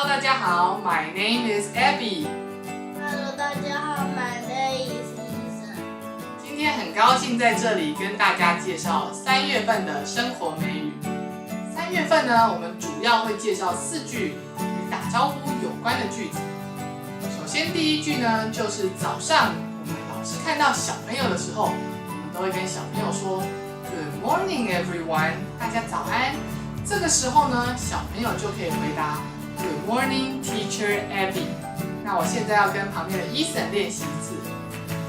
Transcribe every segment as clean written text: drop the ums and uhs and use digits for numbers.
Hello， 大家好，My name is Abby。Hello， 大家好，My name is Ethan。今天很高兴在这里跟大家介绍3月份的生活美语。3月份呢，我们主要会介绍4句与打招呼有关的句子。首先第一句呢，就是早上我们老师看到小朋友的时候，我们都会跟小朋友说 Good morning everyone， 大家早安。这个时候呢，小朋友就可以回答 Good morning Teacher Abby。那我现在要跟旁边的 Ethan 练习一次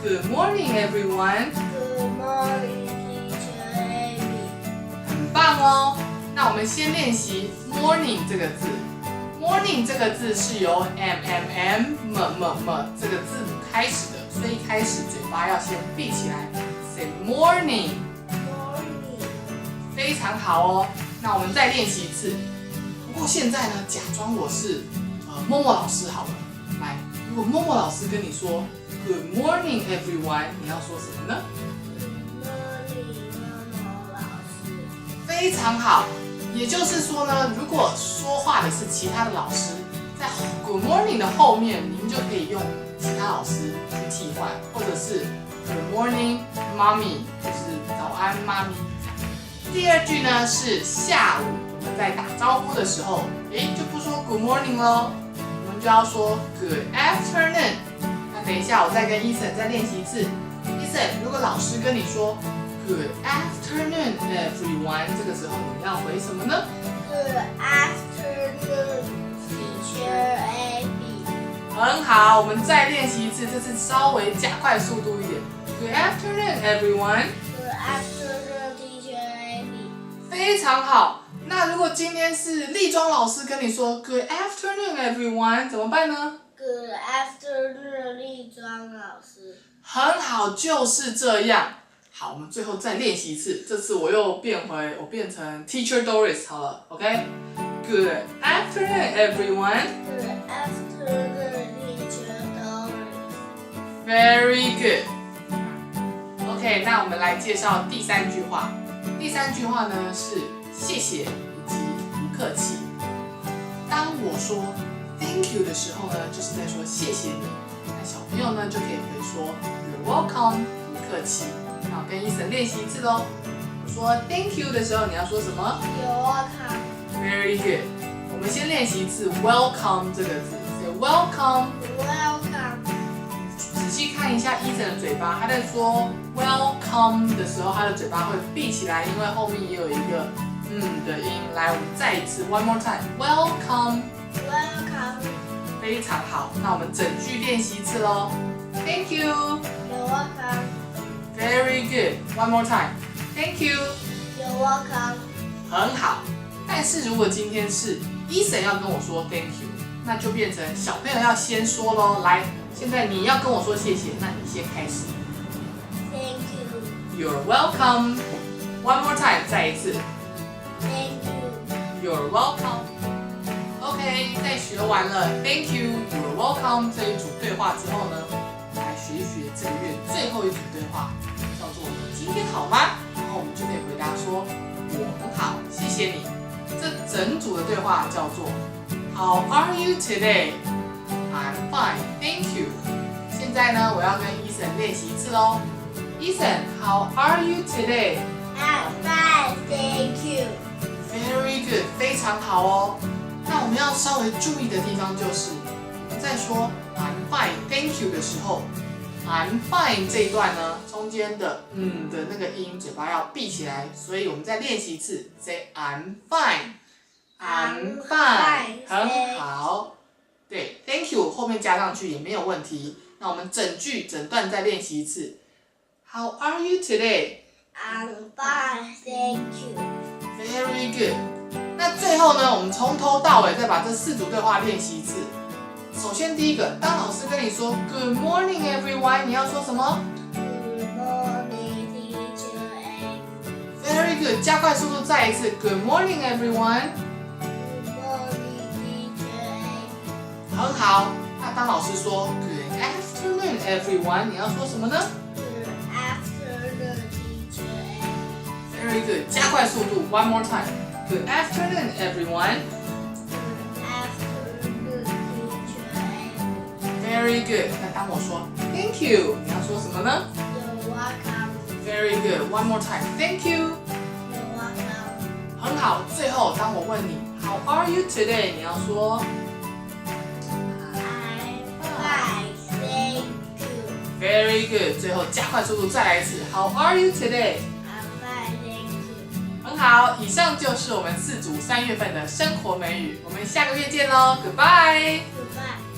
Good morning everyone。 Good morning, Teacher Abby。很棒哦。那我们先练习 morning 这个字。morning 这个字是由 m 这个字母开始的，所以一开始嘴巴要先闭起来 say morning。 非常好哦。那我们再练习一次。不过现在呢，假装我是默默老师好了。来，如果默默老师跟你说 Good morning everyone， 你要说什么呢？ Good morning， 默默老师。非常好。也就是说呢，如果说话的是其他的老师，在 Good morning 的后面，你们就可以用其他老师去替换，或者是 Good morning mommy， 就是早安妈咪。第二句呢是下午我们在打招呼的时候，就不说 Good morning 咯，我们就要说 Good afternoon。那等一下我再跟 Ethan 再练习一次。Ethan， 如果老师跟你说 Good afternoon everyone， 这个时候你要回什么呢？ Good afternoon, Teacher Abby。很好，我们再练习一次，这次稍微加快速度一点。Good afternoon everyone。 Good afternoon, Teacher Abby。非常好。那如果今天是立庄老师跟你说 Good afternoon everyone， 怎么办呢？ Good afternoon， 立庄老师。很好，就是这样。好，我们最后再练习一次。这次我又变成 Teacher Doris 好了 ，OK？Good afternoon everyone。 Good afternoon, Teacher Doris。 Very good。OK， 那我们来介绍第3句话。第3句话呢是谢谢以及不客气。当我说 Thank you 的时候呢，就是在说谢谢你。那小朋友呢就可以回说 You're welcome， 不客气。那我跟Ethan练习一次咯。我说 Thank you 的时候，你要说什么 You're welcome。 ？Very good。我们先练习一次 Welcome 这个字 ，Say Welcome。 Welcome。仔细看一下Ethan的嘴巴，他在说 Welcome 的时候，他的嘴巴会闭起来，因为后面也有一个的音。来，我们再一次 ，One more time，Welcome。 Welcome。非常好，那我们整句练习一次咯。Thank you。 You're welcome。 Very good. One more time. Thank you. You're welcome。 很好。但是如果今天是Ethan要跟我说 Thank you， 那就变成小朋友要先说咯。来，现在你要跟我说谢谢，那你先开始。Thank you。 You're welcome. One more time. 再一次。Thank you。 You're welcome. OK， 在学完了 Thank you, You're welcome 这一组对话之后呢，来学一学这个月最后一组对话，叫做你今天好吗？然后我们就可以回答说我很好，谢谢你。这整组的对话叫做 How are you today? I'm fine, thank you. 现在呢，我要跟Ethan练习一次咯。Ethan, how are you today? I'm fine, thank you。 Very good， 非常好哦。那我们要稍微注意的地方就是，我们在说 I'm fine, thank you 的时候 ，I'm fine 这一段呢，中间的的那个音，嘴巴要闭起来，所以我们再练习一次 ，say I'm fine, I'm fine， 很好。对 ，thank you 后面加上去也没有问题。那我们整段再练习一次 ，How are you today? I'm fine, thank you。 Very good。那最后呢，我们从头到尾再把这4组对话练习一次。首先第一个，当老师跟你说 Good morning everyone， 你要说什么 Good morning, Teacher Abby。 ？Very good， 加快速度再一次 Good morning everyone。 Good morning, Teacher Abby。 很好。那当老师说 Good afternoon everyone， 你要说什么呢 Good afternoon, Teacher Abby。 ？Very good， 加快速度 One more time。Good afternoon everyone。 Good afternoon, Very good。那当我说 Thank you， 你要说什么呢 You're welcome.？Very good。One more time. Thank you。 You're welcome. 很好。最后，当我问你 How are you today？ 你要说 I'm fine, thank you. Very good。最后加快速度再来一次 How are you today？ I'm fine, thank you. 很好，以上就是我们4组3月份的生活美语，我们下个月见喽，Goodbye。Goodbye.